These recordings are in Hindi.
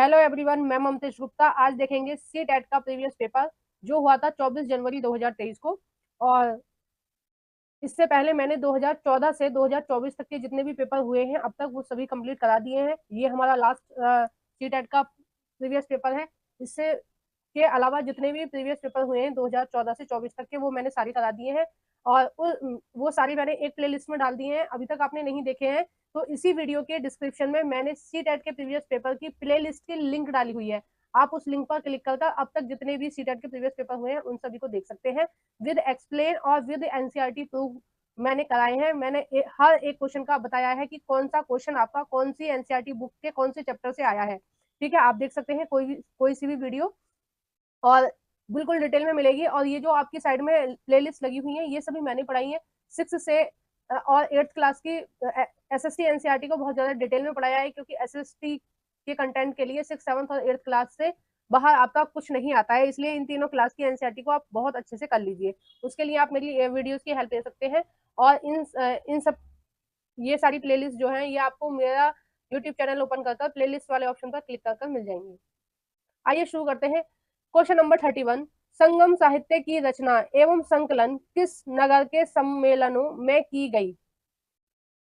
हेलो एवरीवन, मैं ममतेश गुप्ता। आज देखेंगे सी टेट का प्रीवियस पेपर जो हुआ था 24 जनवरी 2023 को। और इससे पहले मैंने 2014 से 2024 तक के जितने भी पेपर हुए हैं अब तक वो सभी कंप्लीट करा दिए हैं। ये हमारा लास्ट सी टेट का प्रीवियस पेपर है। इससे के अलावा जितने भी प्रीवियस पेपर हुए हैं 2014 से 24 तक के, वो मैंने सारे करा दिए हैं। और वो सारी मैंने एक प्लेलिस्ट में डाल दिए हैं। अभी तक आपने नहीं देखे हैं तो इसी वीडियो के डिस्क्रिप्शन में मैंने सी टेट के प्रीवियस पेपर की प्लेलिस्ट की लिंक डाली हुई है। आप उस लिंक पर क्लिक कर अब तक जितने भी सी टेट के प्रीवियस पेपर हुए हैं उन सभी को देख सकते हैं, विद एक्सप्लेन और विद एनसीईआरटी प्रूफ मैंने कराए हैं। मैंने हर एक क्वेश्चन का बताया है कि कौन सा क्वेश्चन आपका कौन सी एनसीईआरटी बुक के कौन से चैप्टर से आया है। ठीक है, आप देख सकते हैं कोई सी भी वीडियो और बिल्कुल डिटेल में मिलेगी। और ये जो आपकी साइड में प्लेलिस्ट लगी हुई है ये सभी मैंने पढ़ाई है। 6 से और 8th क्लास की एसएसटी एनसीईआरटी को बहुत ज्यादा डिटेल में पढ़ाया है, क्योंकि एसएसटी के कंटेंट के लिए 6th 7th और 8th क्लास से बाहर आपका कुछ नहीं आता है। इसलिए इन तीनों क्लास की एनसीईआरटी को आप बहुत अच्छे से कर लीजिए। उसके लिए आप मेरी वीडियोस की हेल्प ले सकते हैं। और इन सब ये सारी प्लेलिस्ट जो है ये आपको मेरा यूट्यूब चैनल ओपन कर प्लेलिस्ट वाले ऑप्शन पर क्लिक कर मिल जाएंगी। आइए शुरू करते हैं। क्वेश्चन नंबर 31, संगम साहित्य की रचना एवं संकलन किस नगर के सम्मेलनों में की गई।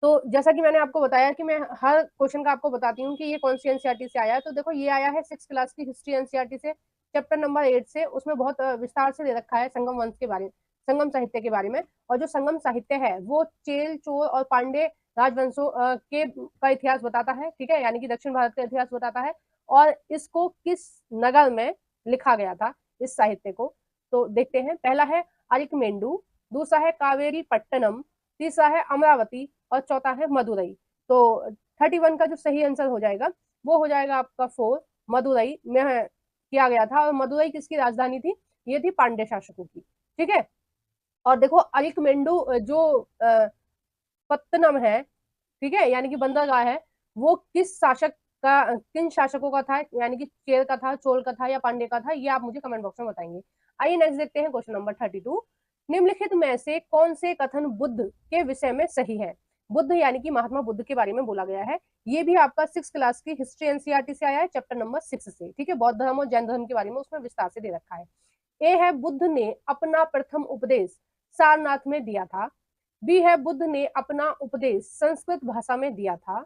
तो जैसा कि मैंने आपको बताया कि मैं हर क्वेश्चन का आपको बताती हूँ कि ये कौन सी एनसीईआरटी से आया है। तो देखो ये आया है 6th क्लास की हिस्ट्री एनसीईआरटी से, चैप्टर नंबर 8 से। उसमें बहुत विस्तार से दे रखा है संगम वंश के बारे में, संगम साहित्य के बारे में। और जो संगम साहित्य है वो चेल, चोल और पांडे राजवंशों के का इतिहास बताता है। ठीक है, यानी कि दक्षिण भारत का इतिहास बताता है। और इसको किस नगर में लिखा गया था इस साहित्य को, तो देखते हैं। पहला है अरिकमेंडू, दूसरा है कावेरी पट्टनम, तीसरा है अमरावती और चौथा है मदुरई। तो 31 का जो सही आंसर हो जाएगा वो हो जाएगा आपका 4, मदुरई में किया गया था। और मदुरई किसकी राजधानी थी? ये थी पांड्य शासकों की। ठीक है, और देखो अरिकमेंडू जो पत्तनम है, ठीक है, यानी कि बंदरगाह है, वो किन शासकों का था? यानी कि चेर का था, चोल का था या पांडे का था? ये आप मुझे कमेंट बॉक्स में बताएंगे। आइए नेक्स्ट देखते हैं क्वेश्चन नंबर 32। निम्नलिखित में से कौन से कथन बुद्ध के विषय में सही है? बुद्ध यानी कि महात्मा बुद्ध के बारे में बोला गया है। ये भी आपका 6th क्लास की हिस्ट्री एनसीईआरटी से आया है, चैप्टर नंबर 6 से। ठीक है, बौद्ध धर्म और जैन धर्म के बारे में उसमें विस्तार से दे रखा है। ए है बुद्ध ने अपना प्रथम उपदेश सारनाथ में दिया था। बी है बुद्ध ने अपना उपदेश संस्कृत भाषा में दिया था।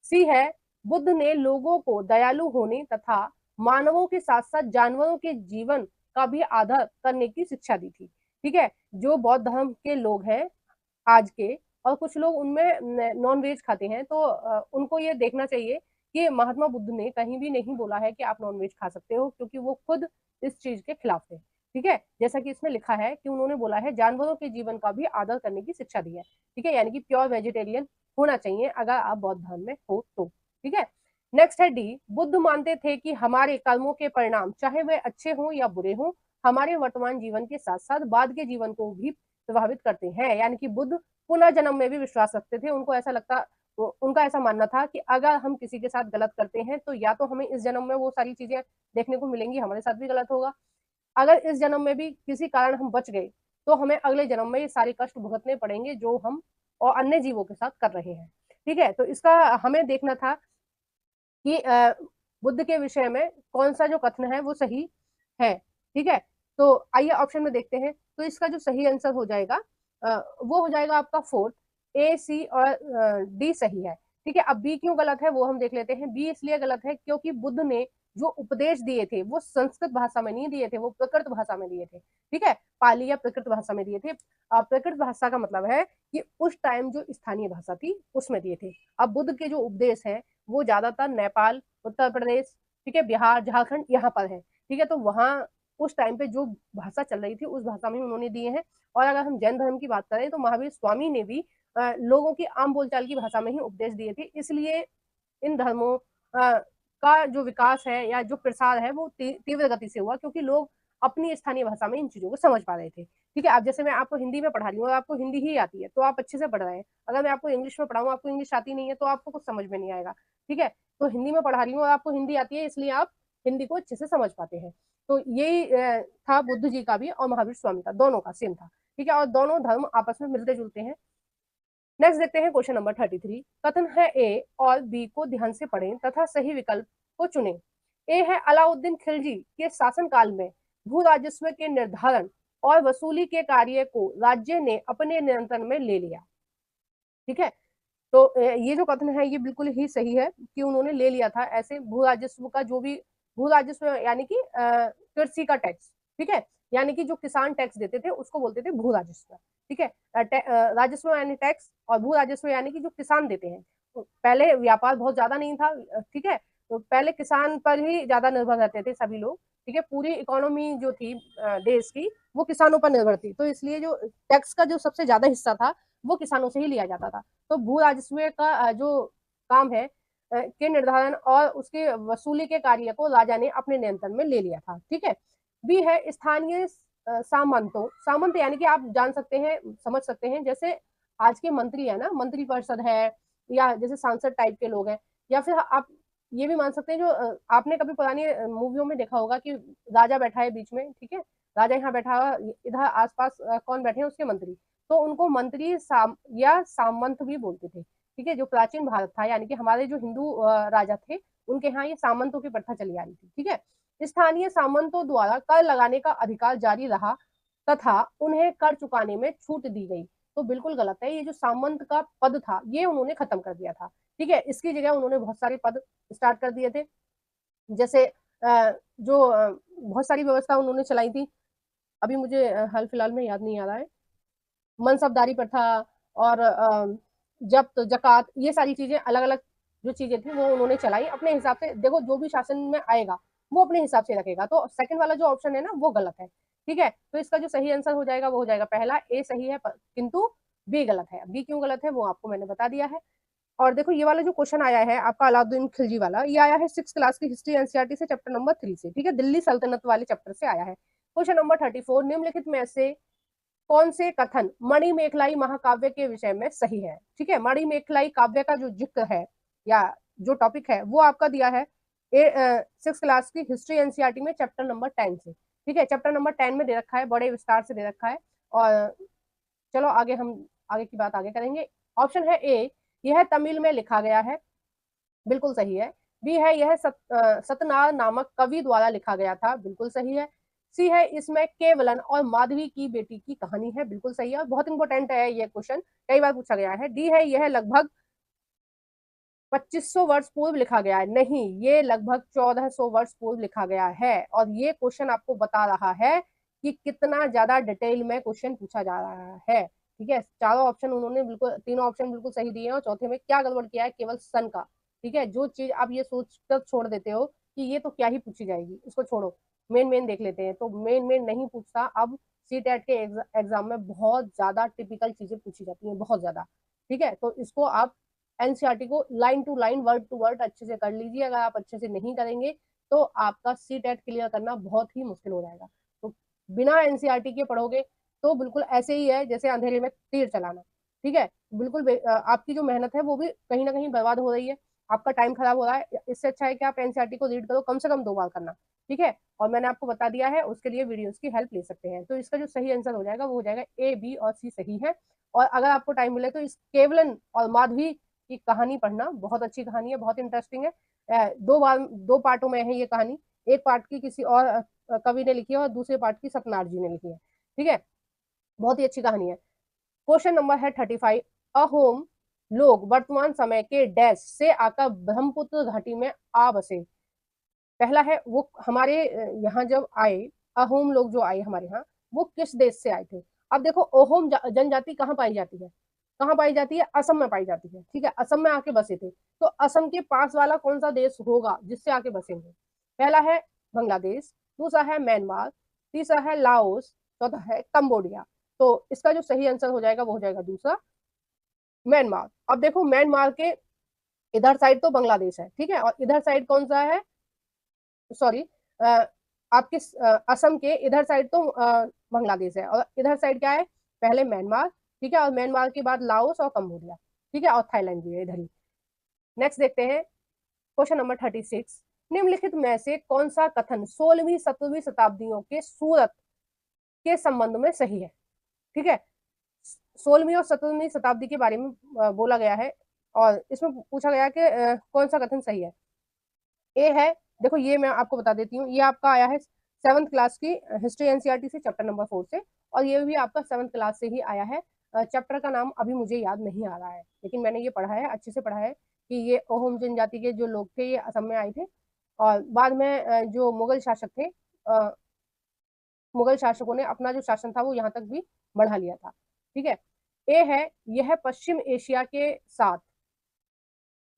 सी है बुद्ध ने लोगों को दयालु होने तथा मानवों के साथ साथ जानवरों के जीवन का भी आदर करने की शिक्षा दी थी। ठीक है, जो बौद्ध धर्म के लोग हैं आज के, और कुछ लोग उनमें नॉन वेज खाते हैं, तो उनको ये देखना चाहिए कि महात्मा बुद्ध ने कहीं भी नहीं बोला है कि आप नॉन वेज खा सकते हो, क्योंकि वो खुद इस चीज के खिलाफ थे। ठीक है, जैसा कि इसमें लिखा है कि उन्होंने बोला है जानवरों के जीवन का भी आदर करने की शिक्षा दी है। ठीक है, यानी कि प्योर वेजिटेरियन होना चाहिए अगर आप बौद्ध धर्म में हो तो। ठीक है, नेक्स्ट है डी, बुद्ध मानते थे कि हमारे कर्मों के परिणाम चाहे वे अच्छे हों या बुरे हों हमारे वर्तमान जीवन के साथ साथ बाद के जीवन को भी प्रभावित करते हैं। यानी कि बुद्ध पुनर्जन्म में भी विश्वास रखते थे। उनका ऐसा मानना था कि अगर हम किसी के साथ गलत करते हैं तो या तो हमें इस जन्म में वो सारी चीजें देखने को मिलेंगी, हमारे साथ भी गलत होगा। अगर इस जन्म में भी किसी कारण हम बच गए तो हमें अगले जन्म में ये सारे कष्ट भुगतने पड़ेंगे जो हम और अन्य जीवों के साथ कर रहे हैं। ठीक है, तो इसका हमें देखना था कि बुद्ध के विषय में कौन सा जो कथन है वो सही है। ठीक है, तो आइए ऑप्शन में देखते हैं। तो इसका जो सही आंसर हो जाएगा वो हो जाएगा आपका 4, ए, सी और डी सही है। ठीक है, अब बी क्यों गलत है वो हम देख लेते हैं। बी इसलिए गलत है क्योंकि बुद्ध ने जो उपदेश दिए थे वो संस्कृत भाषा में नहीं दिए थे, वो प्रकृत भाषा में दिए थे। ठीक है, पाली या प्रकृत भाषा में दिए थे। प्रकृत भाषा का मतलब है कि उस टाइम जो स्थानीय भाषा थी उसमें दिए थे। अब बुद्ध के जो उपदेश है वो ज्यादातर नेपाल, उत्तर प्रदेश, ठीक है, बिहार, झारखंड यहाँ पर है। ठीक है, तो वहाँ उस टाइम पे जो भाषा चल रही थी उस भाषा में उन्होंने दिए हैं। और अगर हम जैन धर्म की बात करें तो महावीर स्वामी ने भी लोगों की आम बोलचाल की भाषा में ही उपदेश दिए थे। इसलिए इन धर्मों का जो विकास है या जो प्रसार है वो तीव्र गति से हुआ, क्योंकि लोग अपनी स्थानीय भाषा में इन चीजों को समझ पा रहे थे। ठीक है, अब जैसे मैं आपको हिंदी में पढ़ा रही हूँ और आपको हिंदी ही आती है तो आप अच्छे से पढ़ रहे हैं। अगर मैं आपको इंग्लिश में पढ़ाऊँ, आपको इंग्लिश आती नहीं है तो आपको कुछ समझ में नहीं आएगा। ठीक है, तो हिंदी में पढ़ा रही हूँ और आपको हिंदी आती है इसलिए आप हिंदी को अच्छे से समझ पाते हैं। तो यही था बुद्ध जी का भी और महावीर स्वामी का, दोनों का सेम था। ठीक है, और दोनों धर्म आपस में मिलते जुलते हैं। नेक्स्ट देखते हैं क्वेश्चन नंबर 33। कथन है ए और बी को ध्यान से पढ़ें तथा सही विकल्प को चुनें। ए है अलाउद्दीन खिलजी के शासनकाल में भू राजस्व के निर्धारण और वसूली के कार्य को राज्य ने अपने नियंत्रण में ले लिया। ठीक है, तो ये जो कथन है ये बिल्कुल ही सही है कि उन्होंने ले लिया था ऐसे भू राजस्व का, जो भी भू राजस्व यानी कि कृषि का टैक्स। ठीक है, यानी कि जो किसान टैक्स देते थे उसको बोलते थे भू राजस्व। ठीक है, राजस्व यानी टैक्स और भू राजस्व यानी कि जो किसान देते हैं। तो पहले व्यापार बहुत ज्यादा नहीं था। ठीक है, तो पहले किसान पर ही ज्यादा निर्भर रहते थे सभी लोग। ठीक है, पूरी इकोनॉमी जो थी देश की वो किसानों पर निर्भर थी, तो इसलिए जो टैक्स का जो सबसे ज्यादा हिस्सा था वो किसानों से ही लिया जाता था। तो भू राजस्व का जो काम है के निर्धारण और उसके वसूली के कार्य को राजा ने अपने नियंत्रण में ले लिया था। ठीक है, बी है स्थानीय सामंतों। सामंत यानी कि आप जान सकते हैं, समझ सकते हैं, जैसे आज के मंत्री है ना, मंत्री परिषद है, या जैसे सांसद टाइप के लोग हैं, या फिर आप ये भी मान सकते हैं जो आपने कभी पुरानी मूवियों में देखा होगा कि राजा बैठा है बीच में। ठीक है, राजा यहाँ बैठा हुआ, इधर आसपास कौन बैठे हैं, उसके मंत्री। तो उनको मंत्री या सामंत भी बोलते थे। ठीक है, जो प्राचीन भारत था यानी कि हमारे जो हिंदू राजा थे उनके यहाँ ये सामंतों की प्रथा चली आ रही थी। ठीक है, स्थानीय सामंतों द्वारा कर लगाने का अधिकार जारी रहा तथा उन्हें कर चुकाने में छूट दी गई। तो बिल्कुल गलत है, ये जो सामंत का पद था ये उन्होंने खत्म कर दिया था। ठीक है, इसकी जगह उन्होंने बहुत सारे पद स्टार्ट कर दिए थे, जैसे जो बहुत सारी व्यवस्था उन्होंने चलाई थी। अभी मुझे हाल फिलहाल में याद नहीं आ रहा है। मनसबदारी प्रथा और जब्त जकात, ये सारी चीजें अलग अलग जो चीजें थी वो उन्होंने चलाई अपने हिसाब से। देखो जो भी शासन में आएगा वो अपने हिसाब से रखेगा, तो सेकंड वाला जो ऑप्शन है ना वो गलत है। ठीक है, तो इसका जो सही आंसर हो जाएगा वो हो जाएगा पहला, ए सही है किंतु बी गलत है। बी क्यों गलत है वो आपको मैंने बता दिया है। और देखो ये वाला जो क्वेश्चन आया है आपका अलाउद्दीन खिलजी वाला, ये आया है 6 क्लास की हिस्ट्री एनसीईआरटी से, चैप्टर नंबर 3 से। ठीक है, दिल्ली सल्तनत वाले चैप्टर से आया है। क्वेश्चन नंबर 34, निम्नलिखित में से कौन से कथन मणिमेखलाई महाकाव्य के विषय में सही है। ठीक है, मणिमेखलाई काव्य का जो जिक्र है या जो टॉपिक है वो आपका दिया है 6 क्लास की हिस्ट्री एनसीईआरटी में, चैप्टर नंबर 10 से। ठीक है, चैप्टर नंबर 10 में दे रखा है, बड़े विस्तार से दे रखा है। और चलो आगे हम आगे की बात आगे करेंगे। ऑप्शन है ए, यह तमिल में लिखा गया है, बिल्कुल सही है। बी है, यह सतनार नामक कवि द्वारा लिखा गया था, बिल्कुल सही है। सी है, इसमें केवलन और माधवी की बेटी की कहानी है, बिल्कुल सही है और बहुत इंपॉर्टेंट है ये क्वेश्चन, कई बार पूछा गया है। डी है, यह लगभग 2500 वर्ष पूर्व लिखा गया है, नहीं, ये लगभग 1400 वर्ष पूर्व लिखा गया है। और ये क्वेश्चन आपको बता रहा है कि कितना ज्यादा डिटेल में क्वेश्चन पूछा जा रहा है। ठीक है, चारों ऑप्शन उन्होंने बिल्कुल, तीनों ऑप्शन बिल्कुल सही दिए हैं, और चौथे में क्या गड़बड़ किया है, केवल सन का। ठीक है, जो चीज आप ये सोच कर छोड़ देते हो कि ये तो क्या ही पूछी जाएगी, उसको छोड़ो, मेन मेन देख लेते हैं, तो मेन मेन नहीं पूछता। अब सी टेट के एग्जाम में बहुत ज्यादा टिपिकल चीजें पूछी जाती हैं, बहुत ज्यादा। ठीक है, तो इसको आप एनसीईआरटी को line to line, word to word अच्छे से कर लीजिए। अगर आप अच्छे से नहीं करेंगे तो आपका सी टेट क्लियर करना बहुत ही मुश्किल हो जाएगा। तो बिना एनसीईआरटी के पढ़ोगे तो बिल्कुल ऐसे ही है जैसे अंधेरे में तीर चलाना। ठीक है, बिल्कुल आपकी जो मेहनत है वो भी कहीं ना कहीं बर्बाद हो रही है, आपका टाइम खराब हो रहा है। इससे अच्छा है कि आप एनसीईआरटी को रीड करो, कम से कम 2 बार करना। ठीक है, और मैंने आपको बता दिया है उसके लिए वीडियोस की हेल्प ले सकते हैं। तो इसका जो सही आंसर हो जाएगा वो हो जाएगा ए, बी और सी सही है। और अगर आपको टाइम मिले तो इस केवलन और माधवी की कहानी पढ़ना, बहुत अच्छी कहानी है, बहुत इंटरेस्टिंग है। 2 पार्टों में है ये कहानी, एक पार्ट की किसी और कवि ने लिखी है और दूसरे पार्ट की सत्यनारायण जी ने लिखी है। ठीक है, बहुत ही अच्छी कहानी है। क्वेश्चन नंबर है 35, अहोम लोग वर्तमान समय के डैश से आकर ब्रह्मपुत्र घाटी में आ बसे। पहला है वो हमारे यहाँ जब आए, अहोम लोग जो आए हमारे यहाँ, वो किस देश से आए थे। अब देखो अहोम जनजाति कहाँ पाई जाती है, कहाँ पाई जाती है, असम में पाई जाती है। ठीक है, असम में आके बसे थे, तो असम के पास वाला कौन सा देश होगा जिससे आके बसेंगे। पहला है बांग्लादेश, दूसरा है म्यांमार, तीसरा है लाओस, चौथा है कंबोडिया। तो इसका जो सही आंसर हो जाएगा वो हो जाएगा दूसरा, म्यांमार। अब देखो म्यांमार के इधर साइड तो बांग्लादेश है, ठीक है, और इधर साइड कौन सा है, सॉरी, आपके असम के इधर साइड तो बांग्लादेश है, और इधर साइड क्या है, पहले म्यांमार। ठीक है, और म्यांमार के बाद लाओस और कंबोडिया। ठीक है, और थाईलैंड भी है इधर ही। नेक्स्ट देखते हैं क्वेश्चन नंबर 36, निम्नलिखित में से कौन सा कथन 16वीं 17वीं शताब्दियों के सूरत के संबंध में सही है। ठीक है, 16वीं और 17वीं शताब्दी के बारे में बोला गया है, और इसमें पूछा गया कि कौन सा कथन सही है। ए है, देखो ये मैं आपको बता देती हूँ, ये आपका आया है 7th क्लास की हिस्ट्री एनसीईआरटी से, चैप्टर नंबर 4 से, और ये भी आपका 7th क्लास से ही आया है। चैप्टर का नाम अभी मुझे याद नहीं आ रहा है, लेकिन मैंने ये पढ़ा है, अच्छे से पढ़ा है कि ये ओहम जनजाति के जो लोग थे ये असम में आए थे, और बाद में जो मुगल शासक थे, मुगल शासकों ने अपना जो शासन था वो यहाँ तक भी बढ़ा लिया था। ठीक है। ए है, यह पश्चिम एशिया के साथ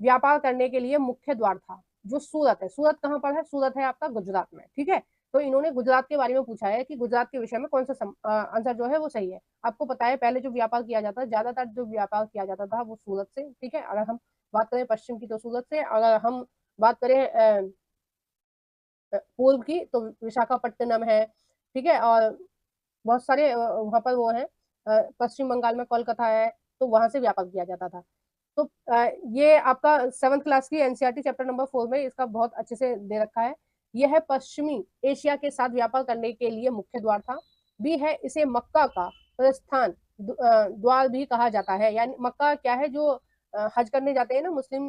व्यापार करने के लिए मुख्य द्वार था। जो सूरत है, सूरत कहाँ पर है? सूरत है आपका गुजरात में। ठीक है। तो इन्होंने गुजरात के बारे में पूछा है कि गुजरात के विषय में कौन सा आंसर जो है वो सही है। आपको पता है पहले जो व्यापार किया जाता है, ज्यादातर जो व्यापार किया जाता था वो सूरत से। ठीक है। अगर हम बात करें पश्चिम की तो सूरत से, अगर हम बात करें पूर्व की तो विशाखापट्टनम है। ठीक है। और बहुत सारे वहां पर वो है, पश्चिम बंगाल में कोलकाता है, तो वहां से व्यापार किया जाता था। तो ये आपका 7th क्लास की एनसीईआरटी चैप्टर नंबर 4 में इसका बहुत अच्छे से दे रखा है। यह पश्चिमी एशिया के साथ व्यापार करने के लिए मुख्य द्वार था। बी है, इसे मक्का का प्रस्थान द्वार भी कहा जाता है। यानी मक्का क्या है, जो हज करने जाते हैं ना मुस्लिम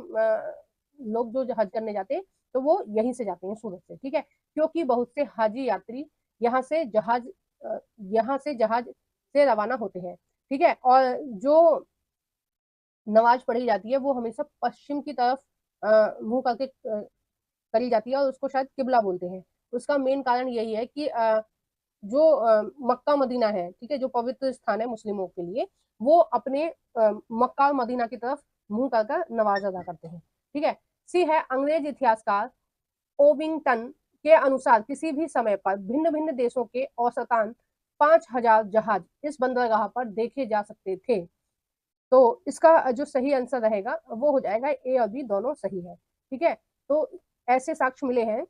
लोग, जो हज करने जाते हैं तो वो यहीं से जाते हैं, सूरत से। ठीक है। क्योंकि बहुत से हाजी यात्री यहाँ से जहाज अ, यहाँ से जहाज से रवाना होते हैं। ठीक है। और जो नमाज पढ़ी जाती है वो हमेशा पश्चिम की तरफ मुंह करके करी जाती है, और उसको शायद किबला बोलते हैं। उसका मेन कारण यही है कि जो मक्का मदीना है, ठीक है, जो पवित्र स्थान है मुस्लिमों के लिए, वो अपने मक्का और मदीना की तरफ मुंह कर नमाज अदा करते हैं। ठीक है। सी है, अंग्रेज इतिहासकार ओविंगटन के अनुसार किसी भी समय पर भिन्न भिन्न देशों के औसतन 5,000 जहाज इस बंदरगाह पर देखे जा सकते थे। तो इसका जो सही आंसर रहेगा वो हो जाएगा ए और बी दोनों सही है। ठीक है। तो ऐसे साक्ष्य मिले हैं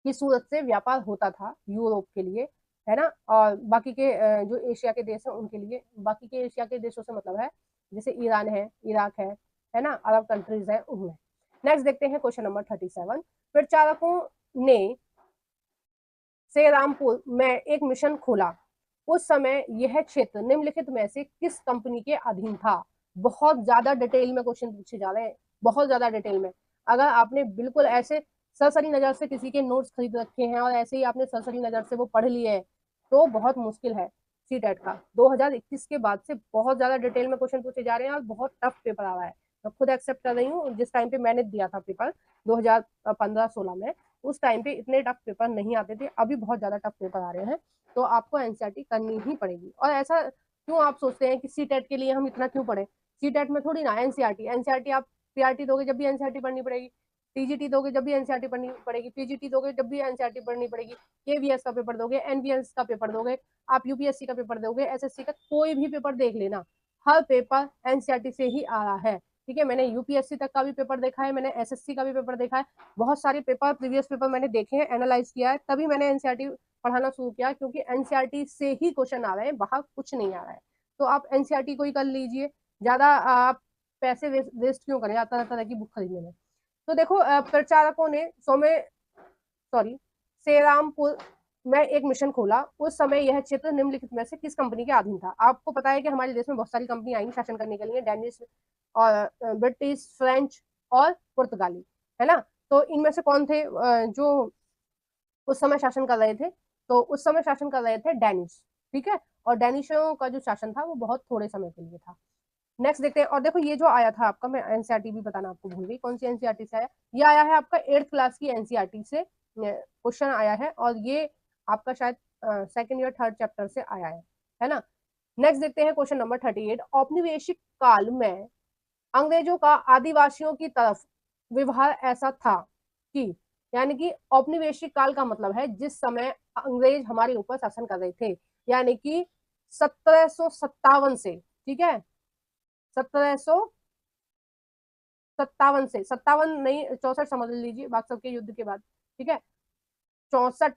कि सूरत से व्यापार होता था यूरोप के लिए, है ना, और बाकी के जो एशिया के देश हैं उनके लिए। बाकी के एशिया के देशों से मतलब है जैसे ईरान है, इराक है ना, अरब कंट्रीज है उनमें। नेक्स्ट देखते हैं क्वेश्चन नंबर 37। प्रचारकों ने से रामपुर में एक मिशन खोला। उस समय यह क्षेत्र निम्नलिखित में से किस कंपनी के अधीन था? बहुत ज्यादा डिटेल में क्वेश्चन पूछे जा रहे हैं, बहुत ज्यादा डिटेल में। अगर आपने बिल्कुल ऐसे सरसरी नजर से किसी के नोट्स खरीद रखे हैं और ऐसे ही आपने सरसरी नजर से वो पढ़ लिए है, तो बहुत मुश्किल है सीटेट का। 2021 के बाद से बहुत ज्यादा डिटेल में क्वेश्चन पूछे जा रहे हैं और बहुत टफ पेपर आ रहा है। मैं खुद एक्सेप्ट कर रही हूँ, जिस टाइम पे मैंने दिया था पेपर 2015-16 में, उस टाइम पे इतने टफ पेपर नहीं आते थे, अभी बहुत ज्यादा टफ पेपर आ रहे हैं। तो आपको एनसीईआरटी करनी ही पड़ेगी। और ऐसा क्यों आप सोचते हैं कि सीटेट के लिए हम इतना क्यों पढ़े? सीटेट में थोड़ी ना एनसीईआरटी आप पीआरटी दोगे जब भी एनसीईआरटी पढ़नी पड़ेगी, टीजीटी दोगे जब भी एनसीईआरटी पढ़नी पड़ेगी, पीजीटी दोगे जब भी एनसीईआरटी पढ़नी पड़ेगी, केवीएस का पेपर दोगे, एनवीएस का पेपर दोगे, आप यूपीएससी का पेपर दोगे, एसएससी का कोई भी पेपर देख लेना, हर पेपर एनसीईआरटी से ही आ रहा है। ठीक है। मैंने यूपीएससी तक का भी पेपर देखा है, मैंने एसएससी का भी पेपर देखा है, बहुत सारे पेपर, प्रीवियस पेपर मैंने देखे हैं, एनालाइज किया है, तभी मैंने एनसीईआरटी पढ़ाना शुरू किया, क्योंकि एनसीईआरटी से ही क्वेश्चन आ रहे हैं, बाहर कुछ नहीं आ रहा है। तो आप एनसीईआरटी को ही कर लीजिए, ज्यादा आप पैसे वेस्ट क्यों करें तरह तरह की बुक खरीदने में। तो देखो प्रचारकों ने सेरामपुर में एक मिशन खोला। उस समय यह क्षेत्र निम्नलिखित में से किस कंपनी के अधीन था? आपको पता है कि हमारे देश में बहुत सारी कंपनी आई शासन करने के लिए, डेनिश और ब्रिटिश, फ्रेंच और पुर्तगाली, है ना। तो इनमें से कौन थे जो उस समय शासन कर रहे थे? तो उस समय शासन कर रहे थे डेनिश। ठीक है। और डेनिशों का जो शासन था वो बहुत थोड़े समय के लिए था। नेक्स्ट देखते हैं। और देखो ये जो आया था आपका, मैं एनसीईआरटी भी बताना आपको भूल गई, कौन सी एनसीईआरटी से आया? ये आया है आपका 8th क्लास की एनसीईआरटी से क्वेश्चन आया है, और ये आपका शायद 2nd या 3rd चैप्टर से आया है ना। नेक्स्ट देखते हैं क्वेश्चन नंबर 38। औपनिवेशिक काल में अंग्रेजों का आदिवासियों की तरफ व्यवहार ऐसा था कि, यानी कि औपनिवेशिक काल का मतलब है जिस समय अंग्रेज हमारे ऊपर शासन कर रहे थे, यानी कि 1757 से, ठीक है, 1757 से, 57 नहीं 64 समझ लीजिए, बाक्सर के युद्ध के बाद। ठीक है। 64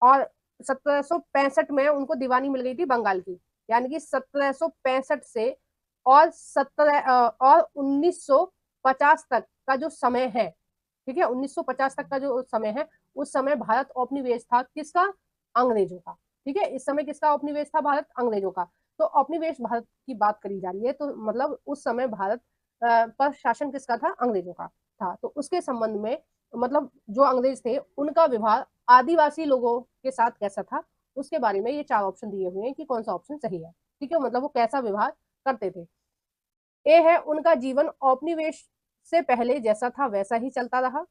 और 1765 में उनको दीवानी मिल गई थी बंगाल की, यानी कि 1765 से और 1950 तक का जो समय है, ठीक है, 1950 तक का जो समय है, उस समय भारत औपनिवेश था किसका? अंग्रेजों का। ठीक है। इस समय किसका औपनिवेश था? भारत अंग्रेजों का। तो औपनिवेश भारत की बात करी जा रही है, तो मतलब उस समय भारत पर शासन किसका था? अंग्रेजों का था। तो उसके संबंध में मतलब जो अंग्रेज थे उनका व्यवहार आदिवासी लोगों के साथ कैसा था, उसके बारे में ये 4 ऑप्शन दिए हुए हैं कि कौन सा ऑप्शन सही है। ठीक है, मतलब वो कैसा व्यवहार करते थे। ए है, उनका जीवन औपनिवेश से पहले जैसा था वैसा ही चलता रहा।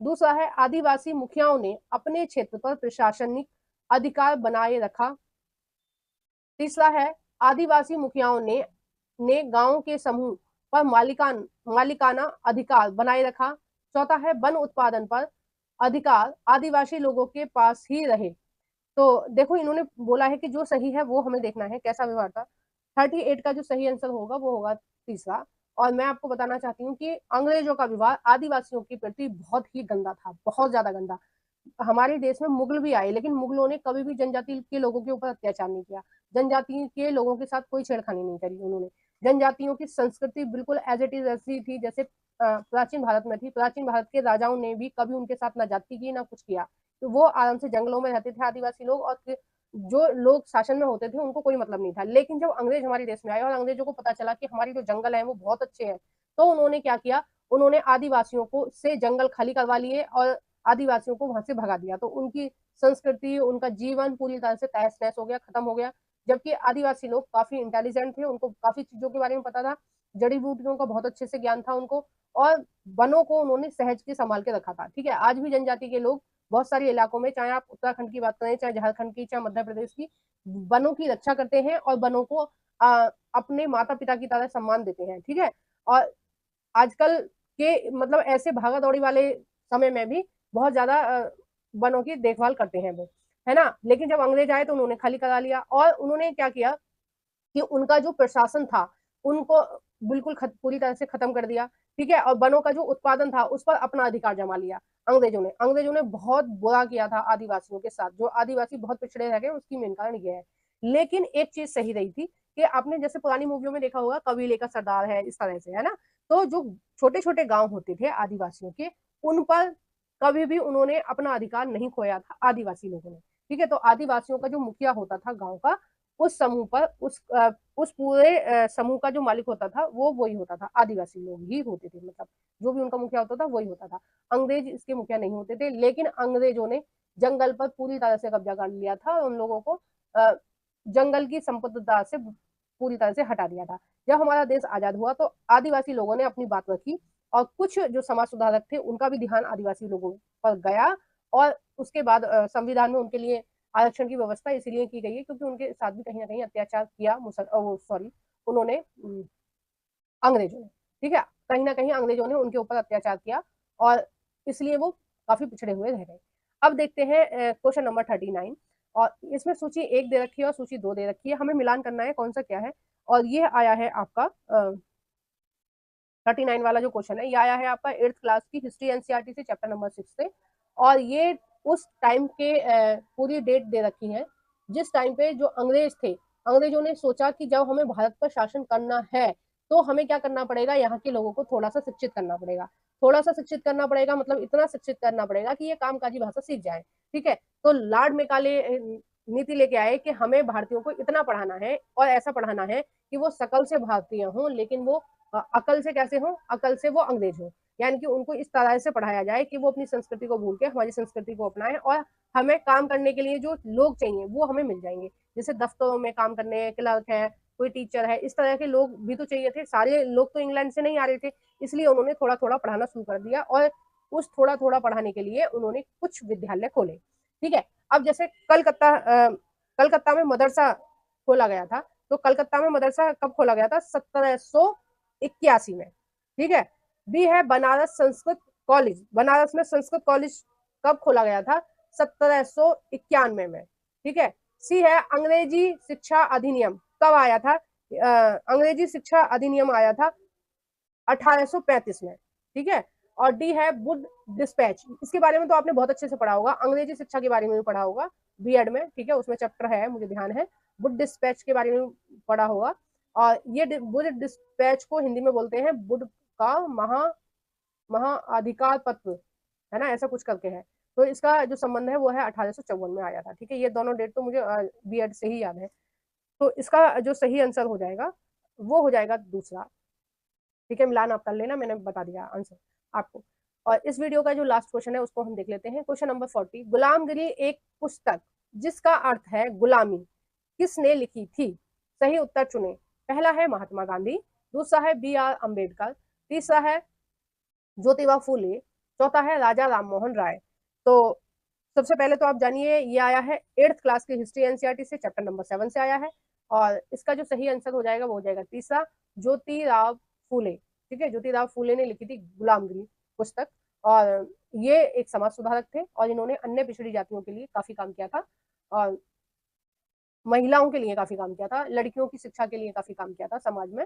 दूसरा है, आदिवासी मुखियाओं ने अपने क्षेत्र पर प्रशासनिक अधिकार बनाए रखा। तीसरा है, आदिवासी मुखियाओं ने गांव के समूह पर मालिकाना अधिकार बनाए रखा। चौथा है, वन उत्पादन पर अधिकार आदिवासी लोगों के पास ही रहे। तो देखो, इन्होंने बोला है कि जो सही है वो हमें देखना है कैसा व्यवहार था। 38 का जो सही आंसर होगा वो होगा तीसरा। और मैं आपको बताना चाहती हूँ कि अंग्रेजों का व्यवहार आदिवासियों के प्रति बहुत ही गंदा था, बहुत ज्यादा गंदा। हमारे देश में मुगल भी आए, लेकिन मुगलों ने कभी भी जनजाति के लोगों के ऊपर अत्याचार नहीं किया। जनजाति के लोगों के साथ कोई छेड़खानी नहीं करी उन्होंने। जनजातियों की संस्कृति बिल्कुल एज इट इज ऐसी थी जैसे प्राचीन भारत में थी। प्राचीन भारत के राजाओं ने भी कभी उनके साथ ना जाति की ना कुछ किया। तो वो आराम से जंगलों में रहते थे आदिवासी लोग, और जो लोग शासन में होते थे उनको कोई मतलब नहीं था। लेकिन जब अंग्रेज हमारे देश में आए और अंग्रेजों को पता चला कि हमारी जो जंगल है वो बहुत अच्छे हैं, तो उन्होंने क्या किया, उन्होंने आदिवासियों को से जंगल खाली करवा लिए और आदिवासियों को वहां से भगा दिया। तो उनकी संस्कृति, उनका जीवन पूरी तरह से तहस नहस हो गया, खत्म हो गया। जबकि आदिवासी लोग काफी इंटेलिजेंट थे, उनको काफी चीजों के बारे में पता था, जड़ी बूटियों का बहुत अच्छे से ज्ञान था उनको, और वनों को उन्होंने सहज के संभाल के रखा था। ठीक है, आज भी जनजाति के लोग बहुत सारे इलाकों में, चाहे आप उत्तराखंड की बात करें, चाहे झारखंड की, चाहे मध्य प्रदेश की, वनों की रक्षा करते हैं और वनों को अपने माता पिता की तरह सम्मान देते हैं। ठीक है, और आजकल के मतलब ऐसे भागा दौड़ी वाले समय में भी बहुत ज्यादा वनों की देखभाल करते हैं वो, है ना। लेकिन जब अंग्रेज आए तो उन्होंने खाली करा लिया, और उन्होंने क्या किया कि उनका जो प्रशासन था उनको बिल्कुल पूरी तरह से खत्म कर दिया। ठीक है, और वनों का जो उत्पादन था उस पर अपना अधिकार जमा लिया अंग्रेजों ने बहुत बुरा किया था आदिवासियों के साथ। जो आदिवासी बहुत पिछड़े रह गए उसकी मेन कारण ये है। लेकिन एक चीज सही रही थी कि आपने जैसे पुरानी मूवियों में देखा होगा, कबीले का सरदार है, इस तरह से, है ना। तो जो छोटे छोटे गांव होते थे आदिवासियों के, उन पर कभी भी उन्होंने अपना अधिकार नहीं खोया था आदिवासी लोगों ने। ठीक है, तो आदिवासियों का जो मुखिया होता था गांव का, उस समूह पर उस पूरे समूह का जो मालिक होता था वो वही होता था, आदिवासी लोग ही होते थे। मतलब जो भी उनका मुखिया होता था वही होता था, अंग्रेज इसके मुखिया नहीं होते थे। लेकिन अंग्रेजों ने जंगल पर पूरी तरह से कब्जा कर लिया था और उन लोगों को जंगल की संपदा से पूरी तरह से हटा दिया था। जब हमारा देश आजाद हुआ तो आदिवासी लोगों ने अपनी बात रखी, और कुछ जो समाज सुधारक थे उनका भी ध्यान आदिवासी लोगों पर गया। और उसके बाद संविधान में उनके लिए आरक्षण की व्यवस्था इसीलिए की गई है क्योंकि उनके साथ भी कहीं ना कहीं अत्याचार किया सॉरी उन्होंने अंग्रेजों ने। ठीक है, कहीं ना कहीं अंग्रेजों ने उनके ऊपर अत्याचार किया, और इसलिए वो काफी पिछड़े हुए रह गए। अब देखते हैं क्वेश्चन नंबर 39। और इसमें सूची 1 दे रखी है और सूची 2 दे रखी है, हमें मिलान करना है कौन सा क्या है। और ये आया है आपका 39 वाला जो क्वेश्चन है, ये आया है आपका 8th क्लास की हिस्ट्री एनसीईआरटी से, चैप्टर नंबर 6 से। और ये उस टाइम के पूरी डेट दे रखी है जिस टाइम पे जो अंग्रेज थे, अंग्रेजों ने सोचा कि जब हमें भारत पर शासन करना है तो हमें क्या करना पड़ेगा, यहाँ के लोगों को थोड़ा सा शिक्षित करना पड़ेगा। थोड़ा सा शिक्षित करना पड़ेगा मतलब इतना शिक्षित करना पड़ेगा कि ये कामकाजी भाषा सीख जाए। ठीक है, तो लॉर्ड मेकाले नीति लेके आए कि हमें भारतीयों को इतना पढ़ाना है और ऐसा पढ़ाना है कि वो शकल से भारतीय हों लेकिन वो अकल से कैसे हो, अकल से वो अंग्रेज हो। यानी कि उनको इस तरह से पढ़ाया जाए कि वो अपनी संस्कृति को भूल के हमारी संस्कृति को अपनाएं, और हमें काम करने के लिए जो लोग चाहिए वो हमें मिल जाएंगे। जैसे दफ्तरों में काम करने क्लर्क है, कोई टीचर है, इस तरह के लोग भी तो चाहिए थे। सारे लोग तो इंग्लैंड से नहीं आ रहे थे, इसलिए उन्होंने थोड़ा थोड़ा पढ़ाना शुरू कर दिया, और उस थोड़ा थोड़ा पढ़ाने के लिए उन्होंने कुछ विद्यालय खोले। ठीक है, अब जैसे कलकत्ता में मदरसा खोला गया था। तो कलकत्ता में मदरसा कब खोला गया था, 1781 में। ठीक है, बी है बनारस संस्कृत कॉलेज, बनारस में संस्कृत कॉलेज कब खोला गया था, 1791 में। ठीक है, सी है अंग्रेजी शिक्षा अधिनियम कब आया था, अंग्रेजी शिक्षा अधिनियम आया था 1835 में। ठीक है, और डी है वुड डिस्पैच, इसके बारे में तो आपने बहुत अच्छे से पढ़ा होगा, अंग्रेजी शिक्षा के बारे में भी पढ़ा होगा बीएड में। ठीक है, उसमें चैप्टर है, मुझे ध्यान है, वुड डिस्पैच के बारे में पढ़ा होगा। और ये वुड डिस्पैच को हिंदी में बोलते हैं वुड का महाअधिकार पत्र, है ना, ऐसा कुछ करके है। तो इसका जो संबंध है वो है 1854 में आया था। ठीक है, ये दोनों डेट तो मुझे बीएड से ही याद है। तो इसका जो सही आंसर हो जाएगा वो हो जाएगा दूसरा। ठीक है, मिलान आप कर लेना, मैंने बता दिया आंसर आपको। और इस वीडियो का जो लास्ट क्वेश्चन है उसको हम देख लेते हैं। क्वेश्चन नंबर 40, गुलामगिरी एक पुस्तक जिसका अर्थ है गुलामी किसने लिखी थी? सही उत्तर चुने। पहला है महात्मा गांधी, दूसरा है B.R. अम्बेडकर, तीसरा है ज्योतिबा फूले, चौथा है राजा राममोहन राय। तो सबसे पहले तो आप जानिए, ये आया है 8th क्लास की हिस्ट्री एनसीईआरटी से, चैप्टर नंबर 7 से आया है। और इसका जो सही आंसर हो जाएगा वो हो जाएगा तीसरा, ज्योतिराव फूले। ठीक है, ज्योतिराव फूले ने लिखी थी गुलामगिरी पुस्तक। और ये एक समाज सुधारक थे और इन्होंने अन्य पिछड़ी जातियों के लिए काफी काम किया था, और महिलाओं के लिए काफी काम किया था, लड़कियों की शिक्षा के लिए काफी काम किया था समाज में।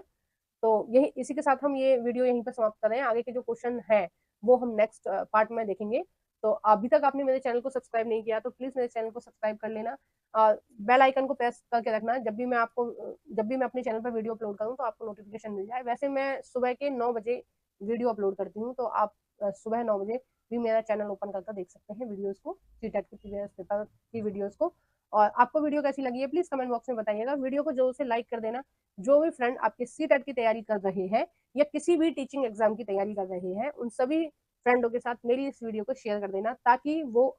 तो यही, इसी के साथ हम ये वीडियो यहीं पर समाप्त कर रहे हैं। आगे के जो क्वेश्चन है वो हम नेक्स्ट पार्ट में देखेंगे। तो अभी तक आपने मेरे चैनल को सब्सक्राइब नहीं किया तो प्लीज मेरे चैनल को सब्सक्राइब कर लेना और बेल आइकन को प्रेस करके रखना, जब भी मैं अपने चैनल पर वीडियो अपलोड करूँ तो आपको नोटिफिकेशन मिल जाए। वैसे मैं सुबह के 9 बजे वीडियो अपलोड करती हूँ, तो आप सुबह 9 बजे भी मेरा चैनल ओपन करके देख सकते हैं वीडियोज को, सीटेट के प्रीवियस पेपर की वीडियोज को। और आपको वीडियो कैसी लगी है प्लीज कमेंट बॉक्स में बताइएगा। वीडियो को जरूर से लाइक कर देना। जो भी फ्रेंड आपके सीटेट की तैयारी कर रहे हैं या किसी भी टीचिंग एग्जाम की तैयारी कर रहे हैं, उन सभी फ्रेंडों के साथ मेरी इस वीडियो को शेयर कर देना, ताकि वो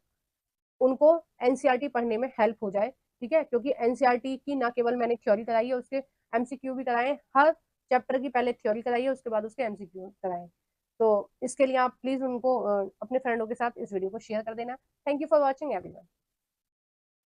उनको एनसीईआरटी पढ़ने में हेल्प हो जाए। ठीक है, क्योंकि एनसीईआरटी की ना केवल मैंने थ्योरी कराई है, उसके एमसीक्यू भी कराए। हर चैप्टर की पहले थ्योरी कराई है, उसके बाद उसके एमसीक्यू कराए। तो इसके लिए आप प्लीज उनको अपने फ्रेंडों के साथ इस वीडियो को शेयर कर देना। Thank you for watching everyone.